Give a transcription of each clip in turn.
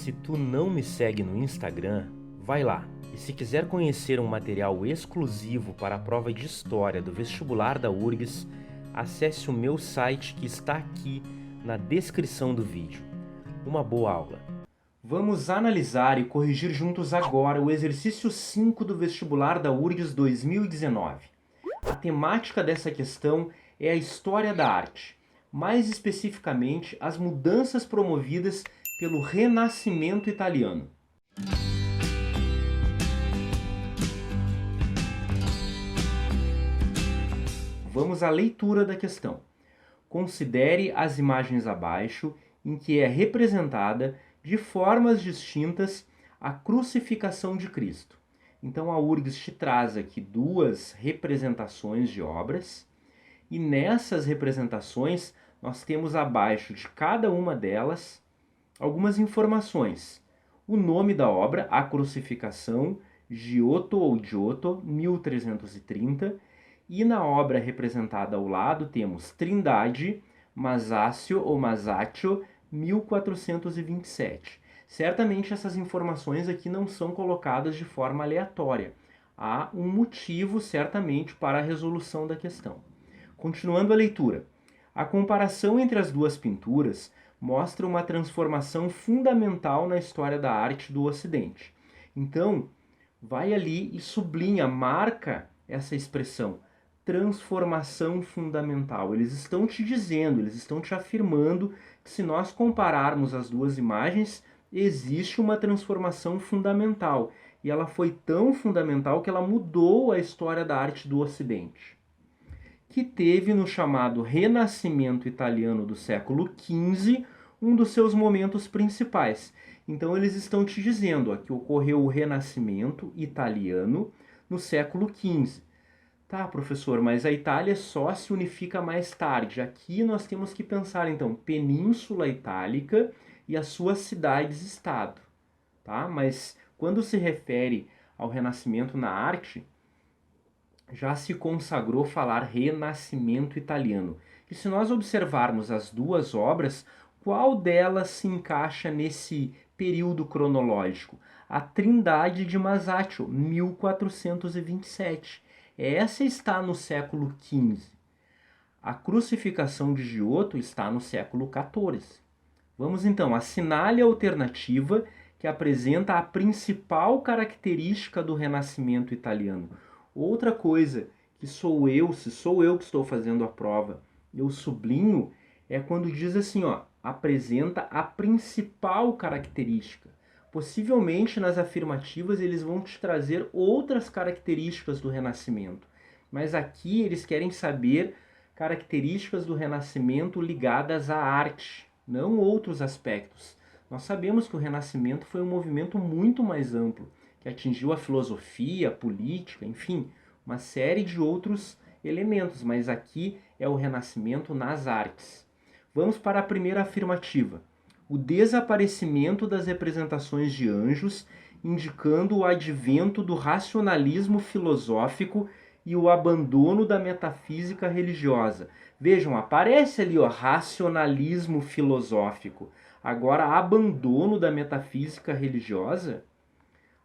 Se tu não me segue no Instagram, vai lá. E se quiser conhecer um material exclusivo para a prova de História do vestibular da URGS, acesse o meu site que está aqui na descrição do vídeo. Uma boa aula! Vamos analisar e corrigir juntos agora o exercício 5 do vestibular da URGS 2019. A temática dessa questão é a História da Arte, mais especificamente as mudanças promovidas pelo Renascimento italiano. Vamos à leitura da questão. Considere as imagens abaixo em que é representada de formas distintas a crucificação de Cristo. Então a URGS te traz aqui duas representações de obras e nessas representações nós temos abaixo de cada uma delas algumas informações. O nome da obra, A Crucificação, Giotto ou Giotto, 1330, e na obra representada ao lado temos Trindade, Masaccio ou Masaccio, 1427. Certamente essas informações aqui não são colocadas de forma aleatória. Há um motivo, certamente, para a resolução da questão. Continuando a leitura. A comparação entre as duas pinturas mostra uma transformação fundamental na história da arte do Ocidente. Então, vai ali e sublinha, marca essa expressão, transformação fundamental. Eles estão te dizendo, eles estão te afirmando que se nós compararmos as duas imagens, existe uma transformação fundamental. E ela foi tão fundamental que ela mudou a história da arte do Ocidente, que teve no chamado Renascimento italiano do século XV um dos seus momentos principais. Então eles estão te dizendo ó, que ocorreu o Renascimento italiano no século XV. Tá, professor, mas a Itália só se unifica mais tarde. Aqui nós temos que pensar, então, Península Itálica e as suas cidades-estado. Tá? Mas quando se refere ao Renascimento na arte, já se consagrou falar Renascimento italiano. E se nós observarmos as duas obras, qual delas se encaixa nesse período cronológico? A Trindade de Masaccio, 1427. Essa está no século XV. A Crucificação de Giotto está no século XIV. Vamos então, assinale a alternativa que apresenta a principal característica do Renascimento italiano. Outra coisa que se sou eu que estou fazendo a prova, eu sublinho, é quando diz assim, ó, apresenta a principal característica. Possivelmente nas afirmativas eles vão te trazer outras características do Renascimento, mas aqui eles querem saber características do Renascimento ligadas à arte, não outros aspectos. Nós sabemos que o Renascimento foi um movimento muito mais amplo, que atingiu a filosofia, a política, enfim, uma série de outros elementos, mas aqui é o Renascimento nas artes. Vamos para a primeira afirmativa. O desaparecimento das representações de anjos, indicando o advento do racionalismo filosófico e o abandono da metafísica religiosa. Vejam, aparece ali o racionalismo filosófico. Agora, abandono da metafísica religiosa?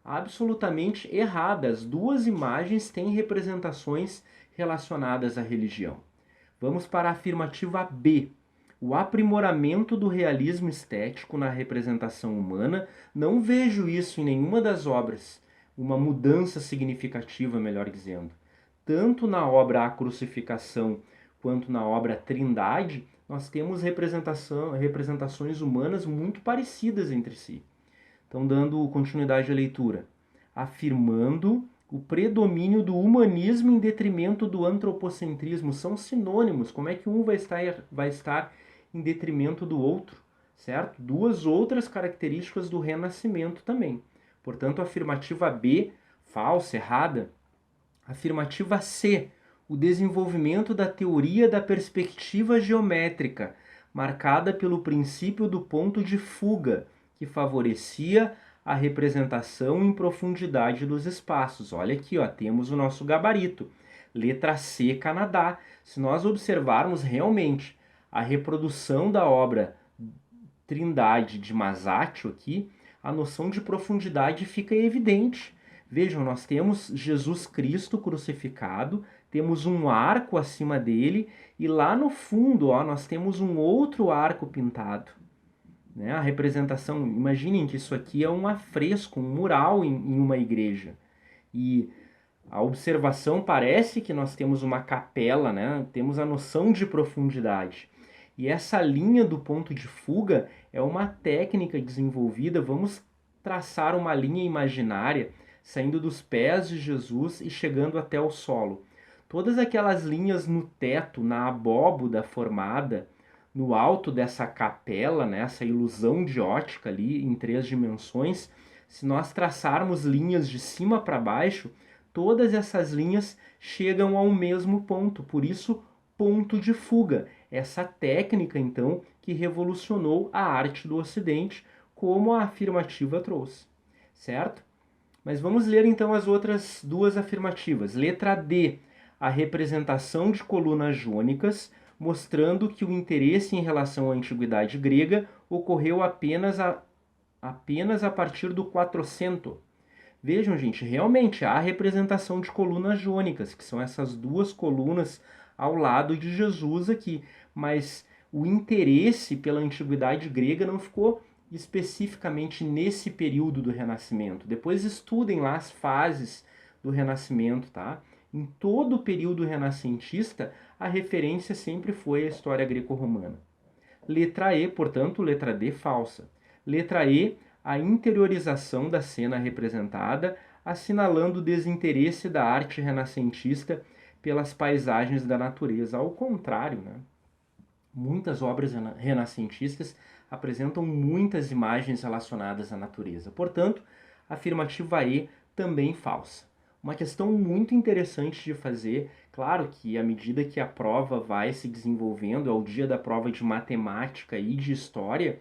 Absolutamente errada. As duas imagens têm representações relacionadas à religião. Vamos para a afirmativa B. O aprimoramento do realismo estético na representação humana, não vejo isso em nenhuma das obras. Uma mudança significativa, melhor dizendo. Tanto na obra A Crucificação quanto na obra Trindade, nós temos representações humanas muito parecidas entre si. Então, dando continuidade à leitura. Afirmando o predomínio do humanismo em detrimento do antropocentrismo. São sinônimos. Como é que um vai estar em detrimento do outro, certo? Duas outras características do Renascimento também. Portanto, a afirmativa B, falsa, errada. Afirmativa C, o desenvolvimento da teoria da perspectiva geométrica, marcada pelo princípio do ponto de fuga, que favorecia a representação em profundidade dos espaços. Olha aqui, ó, temos o nosso gabarito. Letra C, Canadá. Se nós observarmos realmente a reprodução da obra Trindade de Masaccio aqui, a noção de profundidade fica evidente. Vejam, nós temos Jesus Cristo crucificado, temos um arco acima dele e lá no fundo, ó, nós temos um outro arco pintado. Né? A representação, imaginem que isso aqui é um afresco, um mural em uma igreja. E a observação parece que nós temos uma capela, né? Temos a noção de profundidade. E essa linha do ponto de fuga é uma técnica desenvolvida. Vamos traçar uma linha imaginária saindo dos pés de Jesus e chegando até o solo. Todas aquelas linhas no teto, na abóboda formada, no alto dessa capela, né, essa ilusão de ótica ali em 3 dimensões, se nós traçarmos linhas de cima para baixo, todas essas linhas chegam ao mesmo ponto, por isso ponto de fuga. Essa técnica, então, que revolucionou a arte do Ocidente, como a afirmativa trouxe, certo? Mas vamos ler então as outras 2 afirmativas. Letra D, a representação de colunas jônicas, mostrando que o interesse em relação à antiguidade grega ocorreu apenas a partir do 400. Vejam, gente, realmente há a representação de colunas jônicas, que são essas 2 colunas ao lado de Jesus aqui, mas o interesse pela antiguidade grega não ficou especificamente nesse período do Renascimento. Depois estudem lá as fases do Renascimento, tá? Em todo o período renascentista, a referência sempre foi a história greco-romana. Letra E, portanto, letra D, falsa. Letra E, a interiorização da cena representada, assinalando o desinteresse da arte renascentista pelas paisagens da natureza. Ao contrário, né? Muitas obras renascentistas apresentam muitas imagens relacionadas à natureza. Portanto, a afirmativa E também falsa. Uma questão muito interessante de fazer, claro que à medida que a prova vai se desenvolvendo, ao dia da prova de matemática e de história,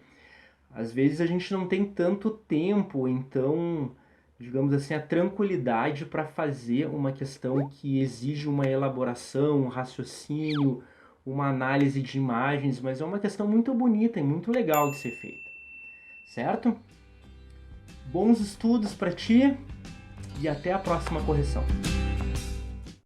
às vezes a gente não tem tanto tempo, então, digamos assim, a tranquilidade para fazer uma questão que exige uma elaboração, um raciocínio, uma análise de imagens, mas é uma questão muito bonita e muito legal de ser feita, certo? Bons estudos para ti e até a próxima correção.